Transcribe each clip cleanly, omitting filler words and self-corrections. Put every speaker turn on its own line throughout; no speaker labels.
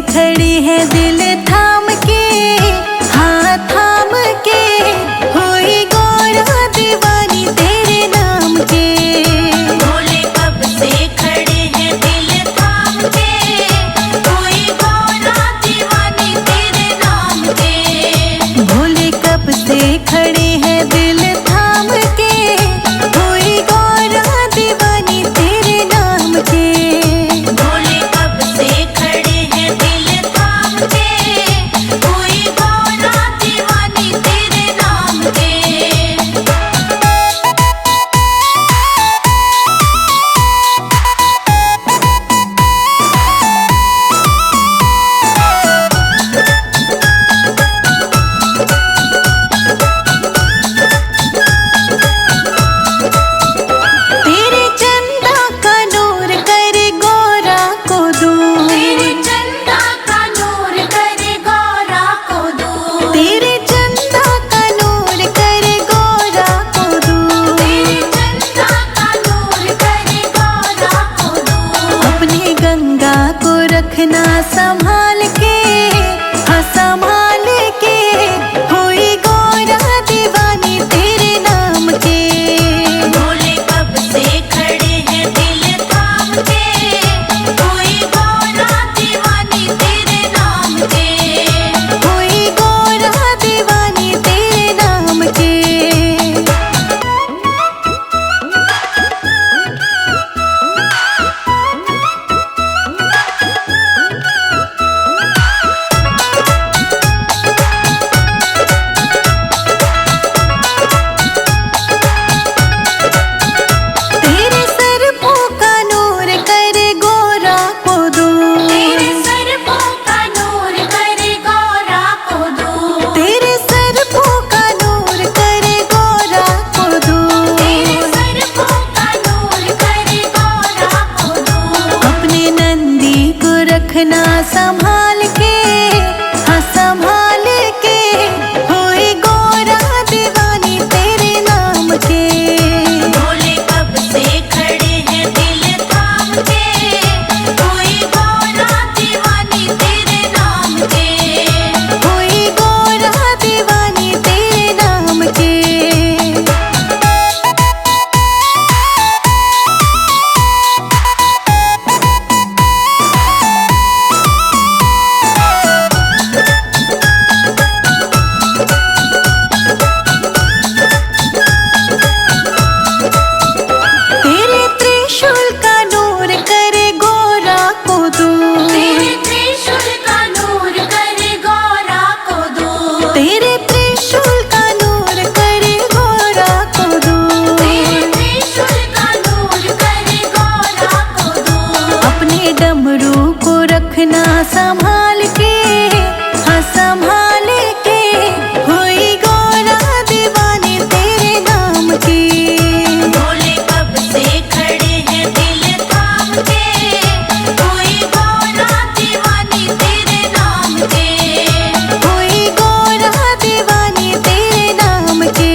खड़ी है दिल थाम के, हाँ थाम के, हुई गोरा दीवानी तेरे नाम के।
भोले कब से खड़े हैं दिल थाम के, हुई गोरा दीवानी तेरे नाम के।
भोले कब से खड़े हैं दिल थाम के, हुई गोरा दीवानी तेरे नाम के।
भोले कब से खड़े हैं दिल थाम के, हुई गोरा दीवानी तेरे नाम के।
तेरे चंदा का नूर करे गोरा को दूर,
तेरे चंदा का नूर करे गोरा को दूर।
तेरे चंदा का नूर करे गोरा को दूर।
तेरे चंदा का नूर करे गोरा को दूर।
अपने गंगा को रखना संभाल के, हाँ संभाल के, हुई गोरा दीवानी तेरे नाम के।
भोले कब से खड़े हैं दिल थाम के, हुई गोरा दीवानी तेरे नाम के।
हुई गोरा दीवानी तेरे नाम के। तेरे सरपों का नूर करे गोरा को दूर।
तेरे सरपों का नूर करे गोरा को दूर।
तेरे सरपों का नूर करे गोरा को दूर।
तेरे सरपों का नूर करे गोरा को दूर।
अपने नंदी को रखना संभाल के, हाँ संभाल के, हुई गोरा दीवानी तेरे नाम के।
भोले कब से खड़े हैं दिल थाम के, हुई गोरा दीवानी तेरे नाम के।
हुई गोरा दीवानी तेरे नाम के। तेरे त्रिशूल का नूर करे गोरा को दूर।
तेरे त्रिशूल का नूर करे गोरा को दूर।
तेरे त्रिशूल का नूर करे गोरा को दूर।
तेरे त्रिशूल का नूर करे गोरा को दूर।
अपने डमरू को रखना संभाल के, हाँ संभाल के, हुई गोरा दीवानी तेरे नाम की।
भोले कब से खड़े हैं दिल थाम के, हुई गोरा दीवानी तेरे नाम के।
हुई गोरा दीवानी तेरे नाम के।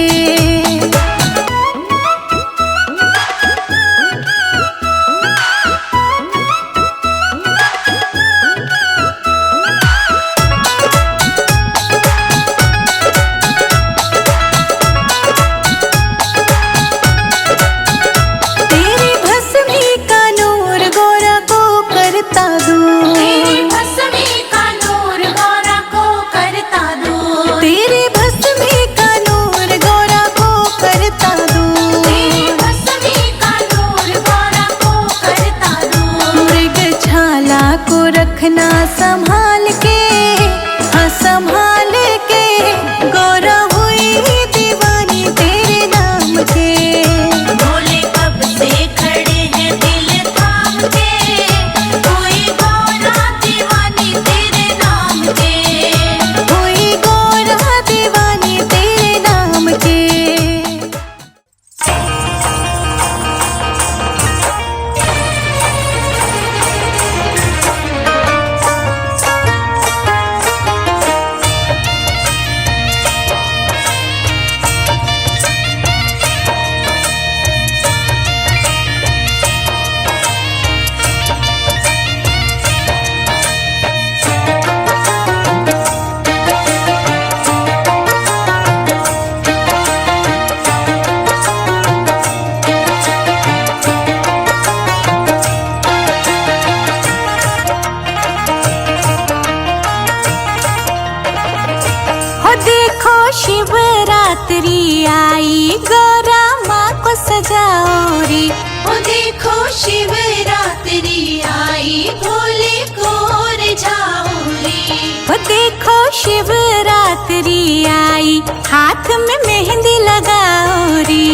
वो देखो शिवरात्रि आई, हाथ में मेहंदी लगाओ री,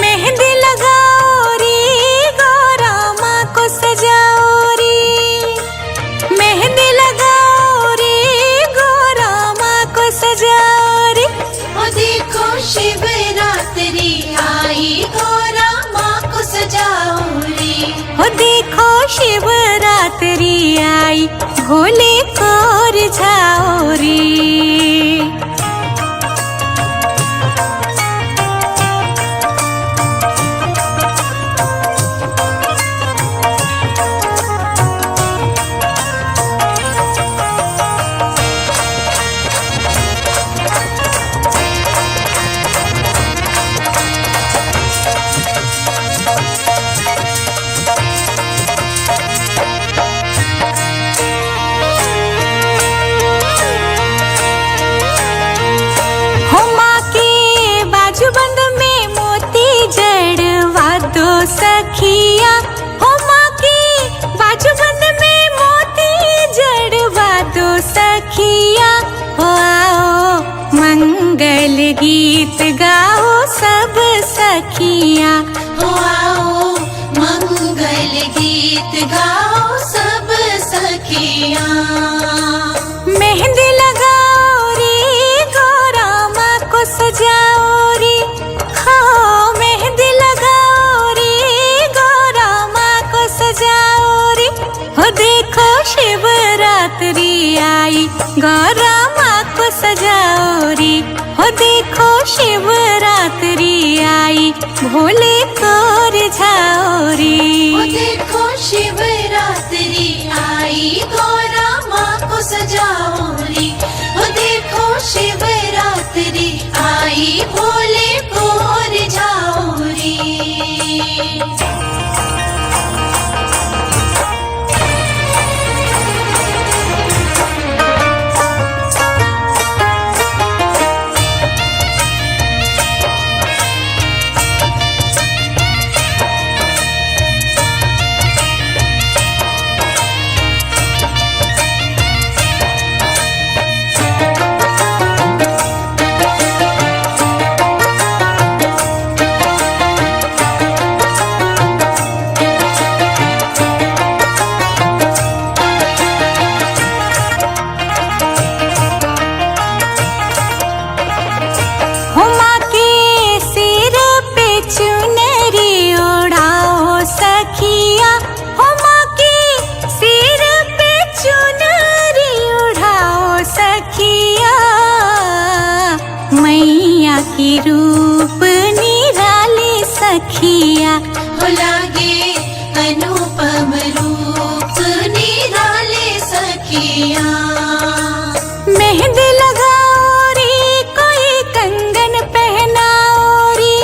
मेहंदी लगाओ री, गौरा माँ को सजाओ री, मेहंदी लगाओ री, गौरा माँ को सजाओ री।
वो देखो शिवरात्रि आई, गौरा माँ को सजाओ रे।
वो देखो शिवरात्रि आई, भोले को रिझाओ रे। सखिया हो माँ की बाजूबंद में मोती जड़वा दो सखिया, हो आओ मंगल गीत गाओ सब सखिया,
हो आओ मंगल गीत गाओ सब सखिया।
मेहंदी लगाओ रे, गौरा माँ को सजाओ रे, हाँ मेहंदी लगाओ रे, गौरा माँ को सजाओ रे। हो देखो शिवरात्रि आई, गौरा माँ को सजाओ रे, हो देखो शिवरात्रि आई, भोले को रिझाओ रे।
वो देखो शिवरात्रि आई, गौरा माँ को सजाओ रे। वो देखो शिवरात्रि आई, भोले को रिझाओ रे। की रूप निराले सखिया, हो लागे अनुपम रूप निराले सखिया।
मेहंदी लगाओ रे, कोई कंगन पहनाओ रे,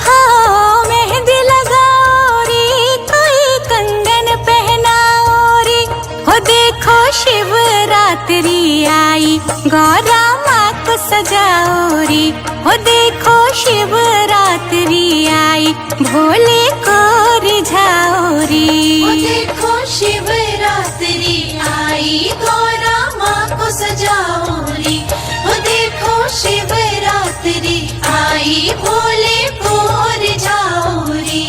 हाँ मेहंदी लगाओ रे, कोई कंगन पहनाओ रे। हो देखो शिवरात्रि आई, गौरा माँ को सजाओ रे, हो देखो शिवरात्रि आई, भोले को रिझाओ रे।
वो देखो शिवरात्रि आई, गौरा माँ को सजाओ रे। वो देखो शिवरात्रि आई, भोले को रिझाओ रे।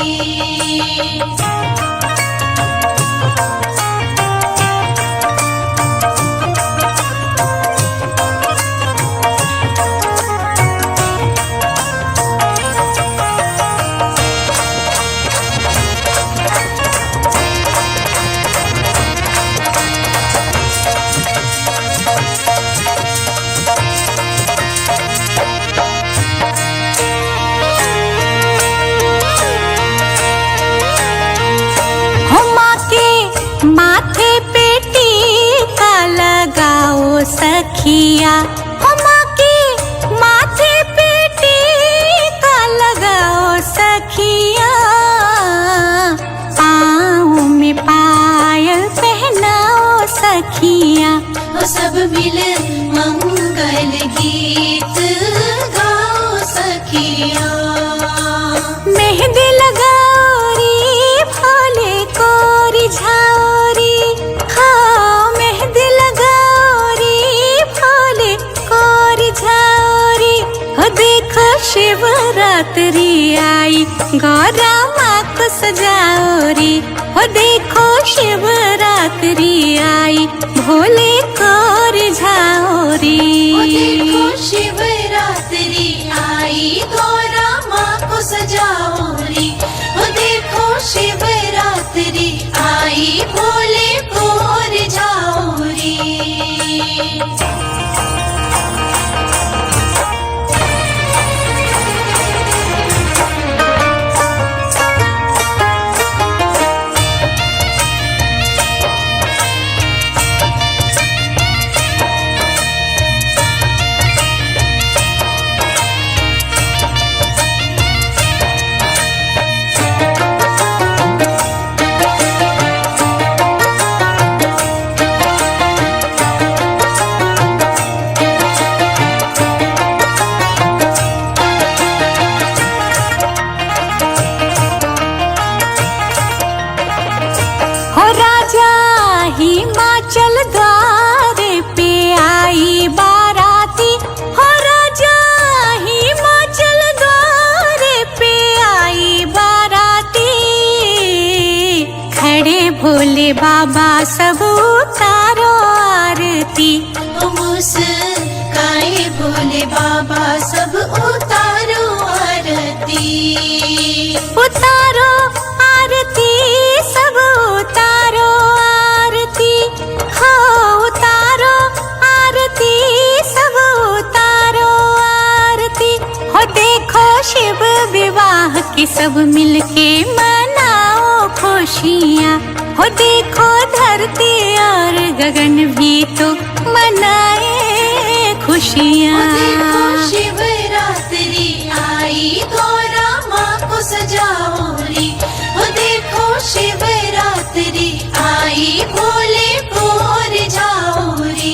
सखिया, हो माँ के माथे पे टीका लगाओ सखिया, पाँव में पायल पहनाओ सखिया।
वो सब मिल मंगल गीत गाओ सखिया।
मेहंदी लगाओ रे, भोले को रिझाओ रे, हाँ मेहंदी लगाओ शिवरात्रि आई, गौरा माँ को सजाओ रे। हो देखो शिवरात्रि आई, भोले को रिझाओ रे।
ओ देखो शिवरात्रि आई, गौरा माँ को सजाओ रे। ओ देखो शिवरात्रि आई, भोले को रिझाओ रे।
हो राजा हिमाचल द्वारे पे आई बाराती, हो राजा हिमाचल द्वारे पे आई बाराती। खड़े भोले बाबा सब उतारो आरती,
ओ मुस्काए भोले बाबा सब उतारो आरती।
उतारो आरती सब उतारो आरती, हो उतारो आरती सब उतारो आरती। हो देखो शिव विवाह की सब मिलके मनाओ खुशियाँ। हो देखो धरती और गगन भी तो मनाए खुशियाँ।
ओ देखो शिवरात्रि आई, गौरा माँ को सजाओ रे। ओ देखो शिवरात्रि आई, भोले को रिझाओ रे।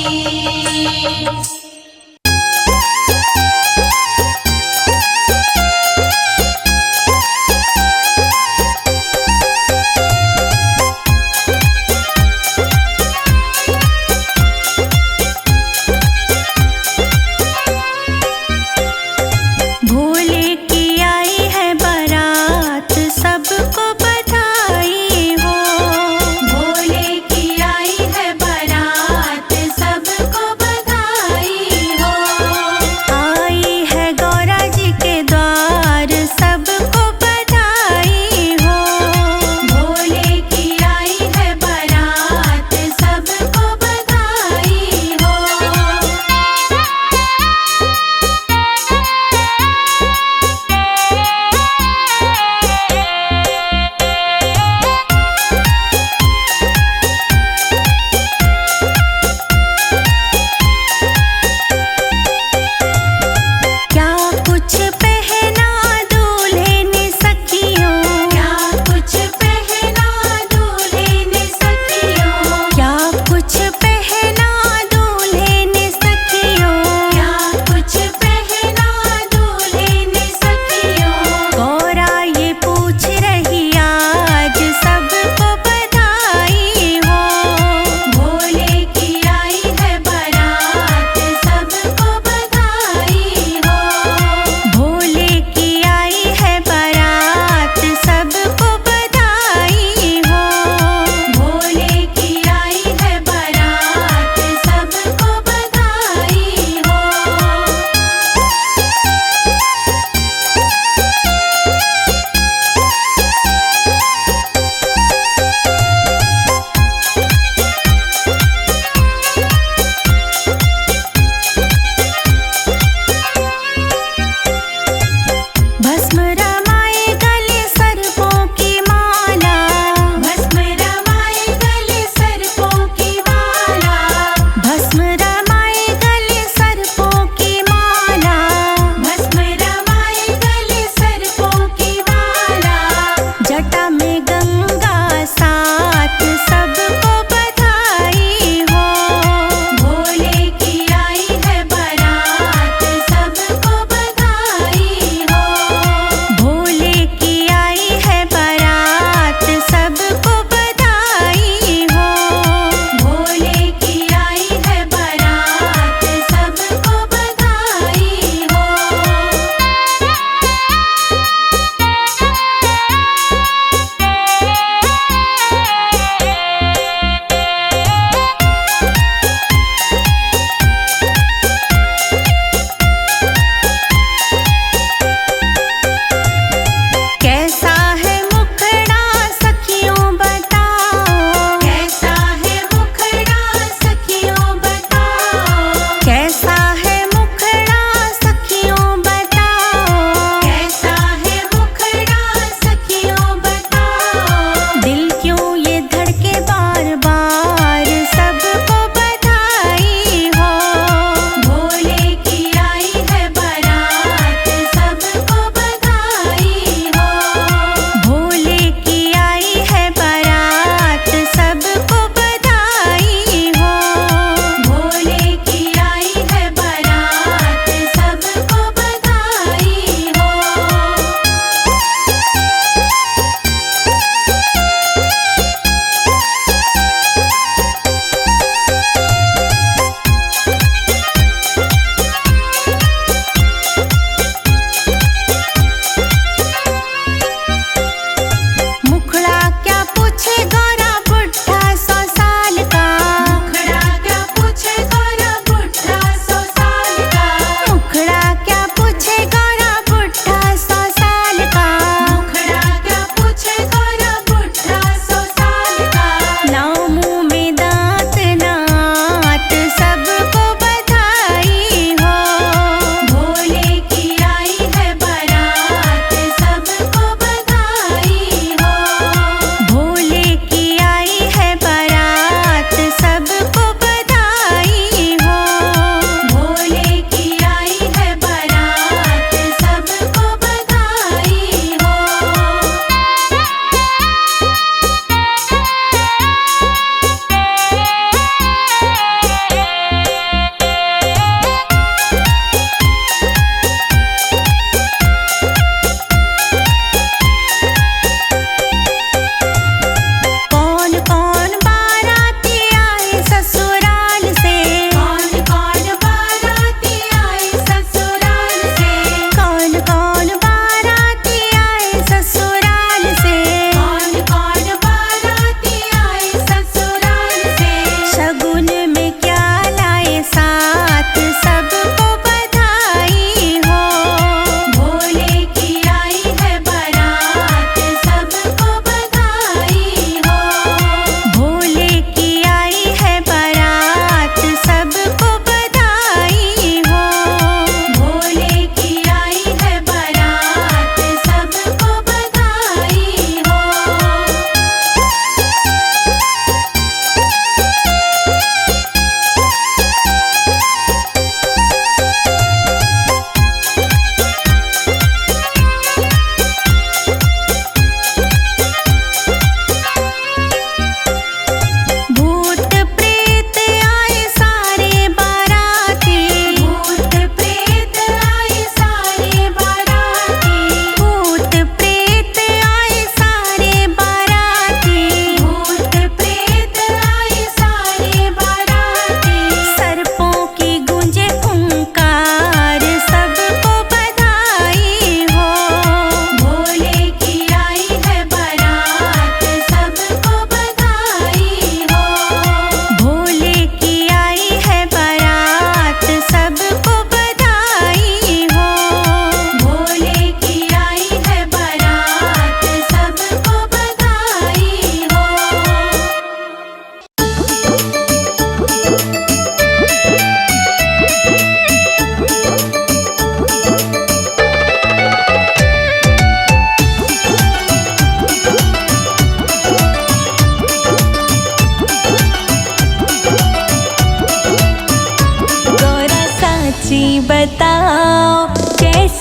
भोले की आई है बारात, सबको बधाई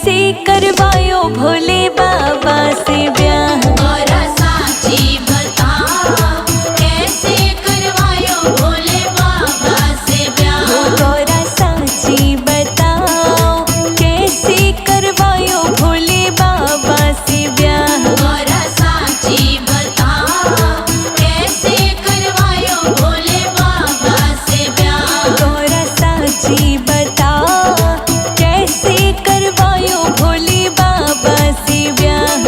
कैसे करवायो भोले बाबा से ब्याह।
गौरा साची बताओ कैसे करवायो भोले बाबा से ब्याह।
गौरा साची बताओ कैसे करवायो भोले बाबा से ब्याह।
गौरा साची बताओ कैसे करवायो भोले बाबा से ब्याह।
गौरा साची बताओ कैसे करवायो भोले बाबा से ब्याह।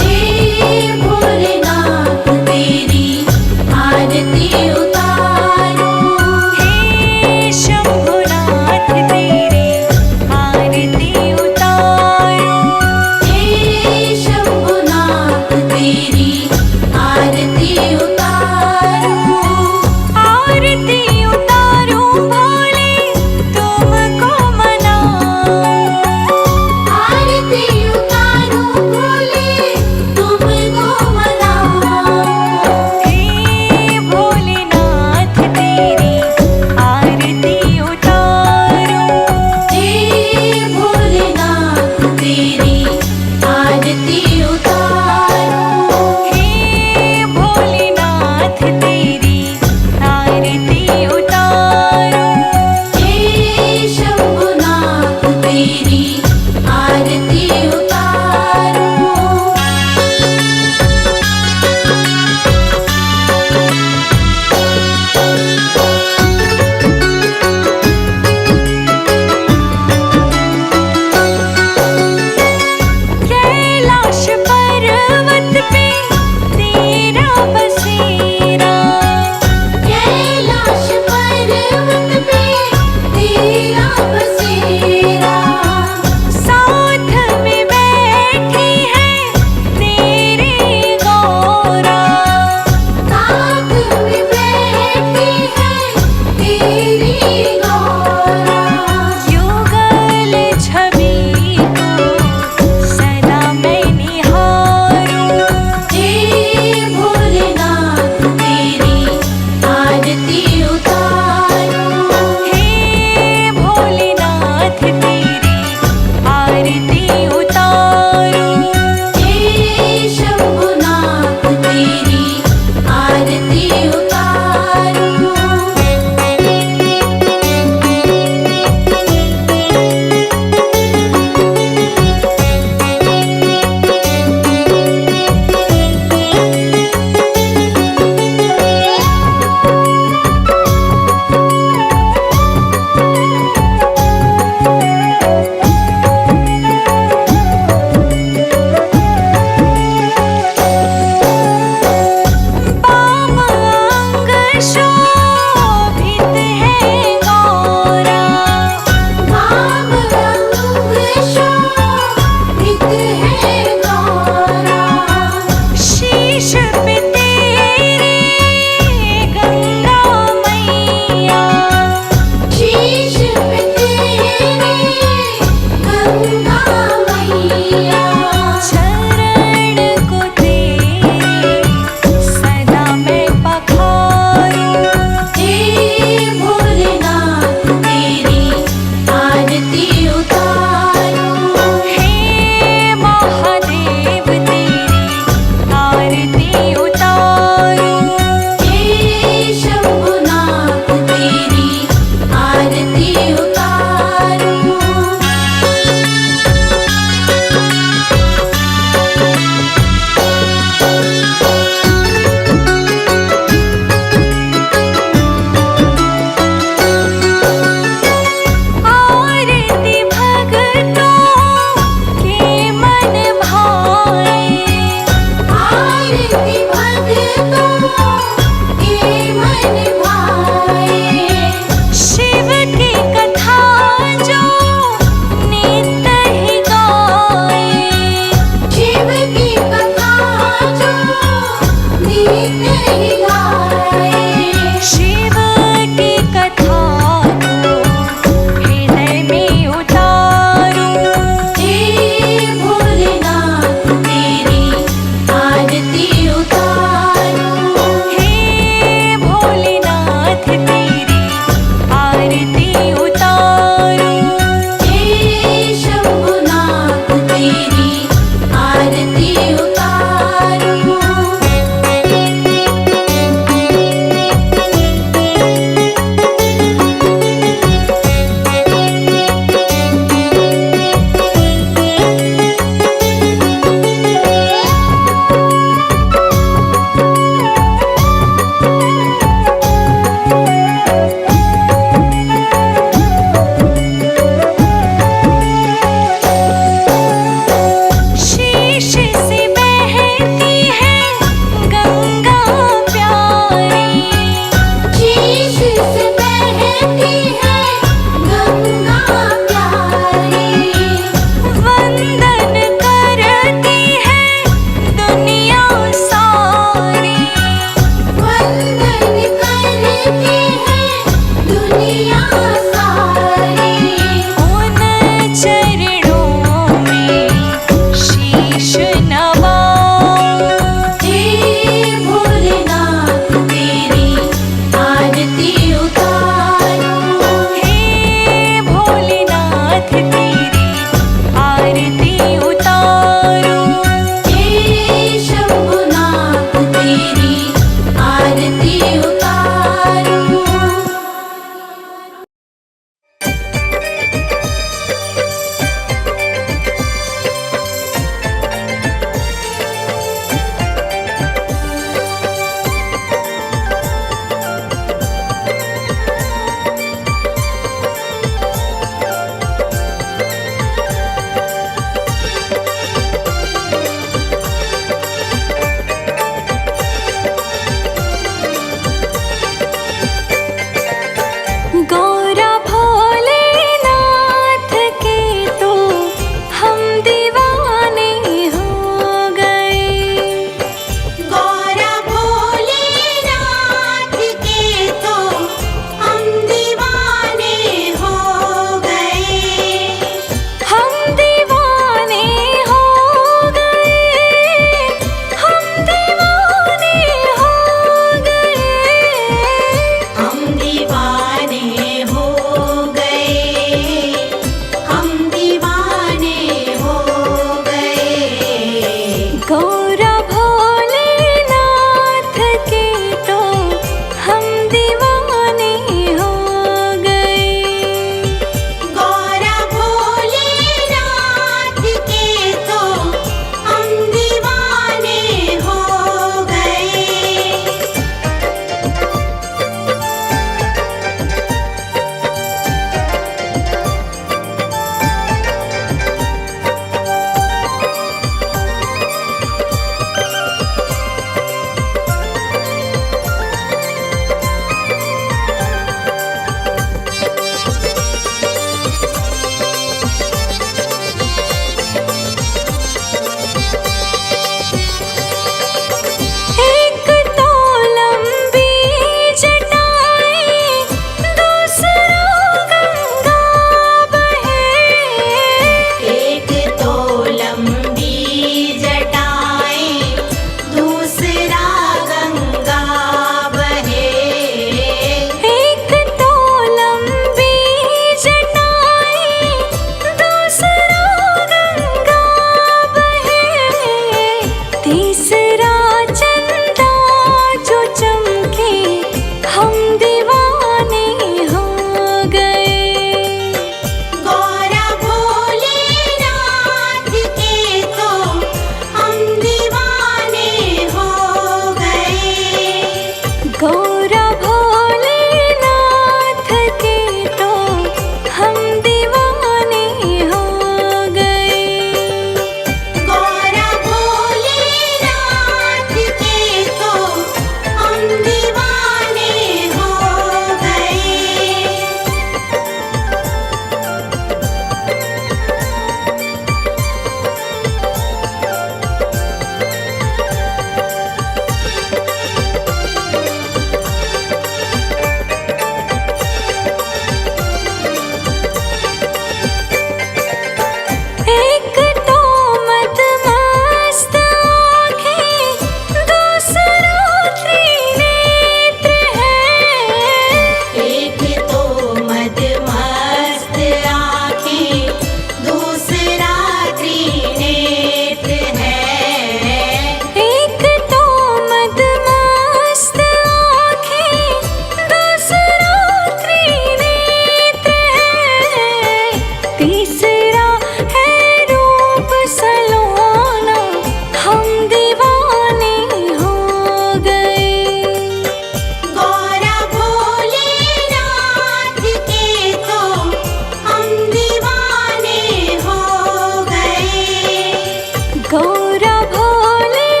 गौरा भोलेनाथ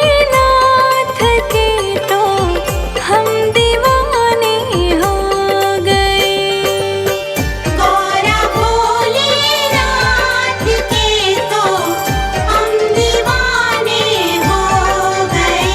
के तो हम दीवाने हो गए।
गौरा भोलेनाथ के तो हम दीवाने हो गए।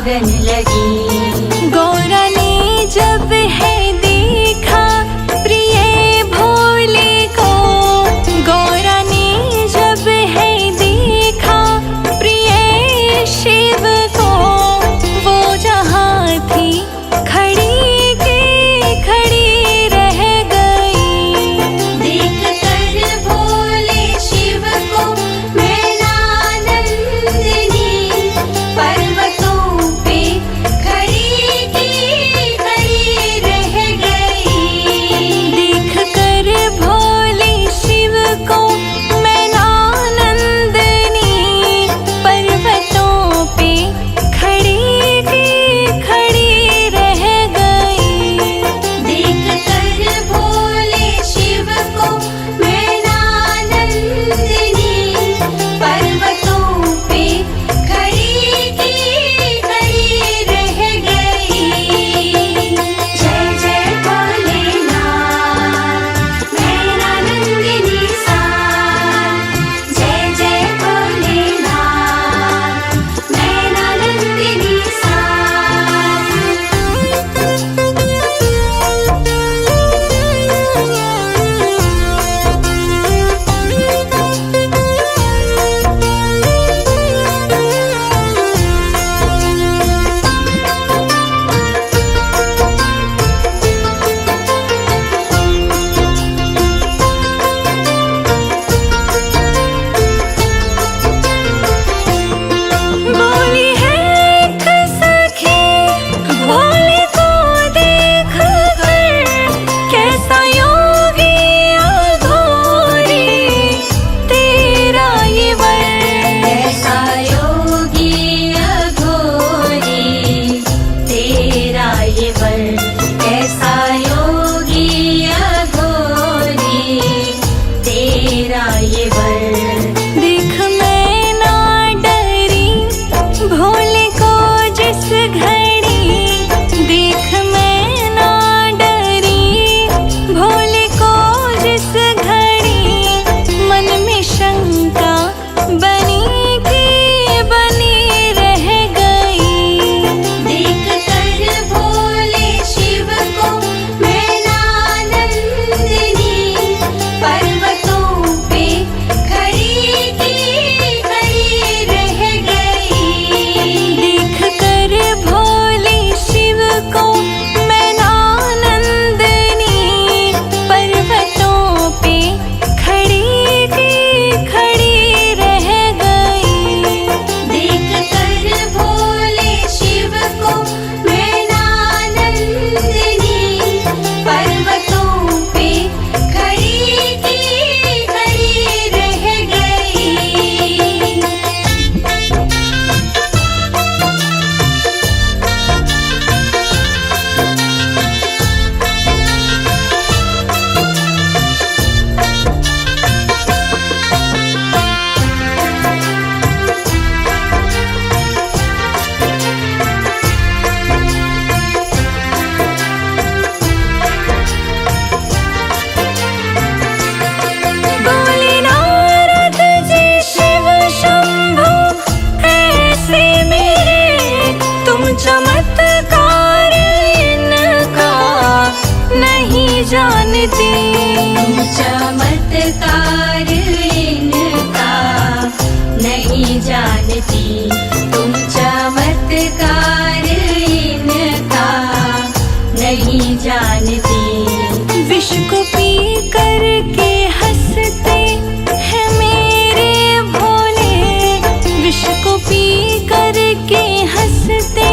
सुहागन लगी।
गौरा ने जब है देखा प्रिय भोले को, गौरा ने जब है देखा प्रिय शिव को, वो जहाँ थी खड़ी के खड़ी रह गई।
देख कर भोले शिव को मैनानंदिनी, पर्वतों पे खड़ी की खड़ी रह गई।
देख कर भोले शिव को मैनानंदिनी, पर्वतों पे खड़ी की खड़ी रह गई।
देख कर भोले शिव को मैनानंदिनी, पर्वतों पे खड़ी की खड़ी रह गई। जय जय भोलेनाथ मैनानंदिनी साथ, जय जय भोलेनाथ मैनानंदिनी साथ।
बोली है एक सखी भोले को देख कर, कैसा योगी अघोरी तेरा ये वर।
कैसा योगी अघोरी तेरा ये वर, कैसा योगी अघोरी तेरा ये वर।
देख मैं ना डरी भोले को जिस घड़ी, देख मैं ना डरी भोले को जिस घड़ी, मन में शंका बनी की बनी रह गई।
देख कर भोले शिव को मैनानंदिनी, पर्वतों पे खड़ी की खड़ी रह गई।
देख कर भोले शिव को मैनानंदिनी, पर्वतों पे खड़ी की खड़ी रह गई।
देख कर भोले शिव को मैनानंदिनी, पर्वतों पे खड़ी की खड़ी रह गई।
बोले नारद जी शिव शंभु ऐसे मेरे, तुम चमत्कार इनका नहीं जानती।
तुम चमत्कार इनका नहीं जानती, तुम चमत्कार इनका नहीं जानती।
विष को पी करके हंसते हैं मेरे भोले, विष को पी करके हंसते